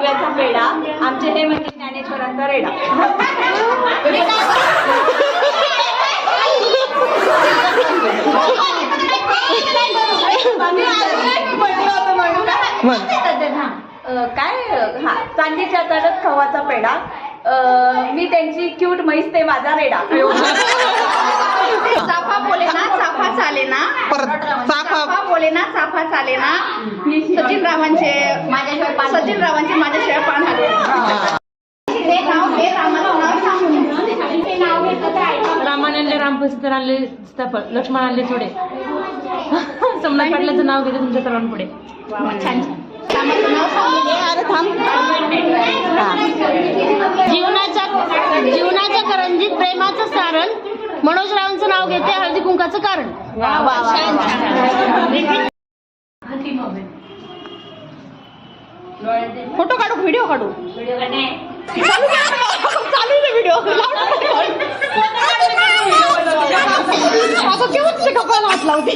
काव्याचा पेढा, आमचे हे म्हणजे ज्ञानेश्वरांचा रेडा. काय हा चांदीच्या तडक खवाचा पेढा, मी त्यांची क्यूट म्हैस ते माझा रेडा. चाफा बोले ना चाफा चाले ना, चाफा बोले ना चाफा चाले ना, सचिन रावांचे माझ्याशिवाय पान आले. रामाने आणले रामप्रसीद आणले सीताफळ, लक्ष्मण आणले थोडे. सम्राट पाटलाचं नाव घेते तुमच्या सर्वांपुढे. छान छान. जीवनाच्या करंजीत प्रेमाचं सारण, मनोज रावांचं नाव घेते हळदी कुंकाचं कारण. फोटो काढू, व्हिडिओ काढू, चालू व्हिडिओ. केव्हा तुझ्या कपाळाला हात लावते.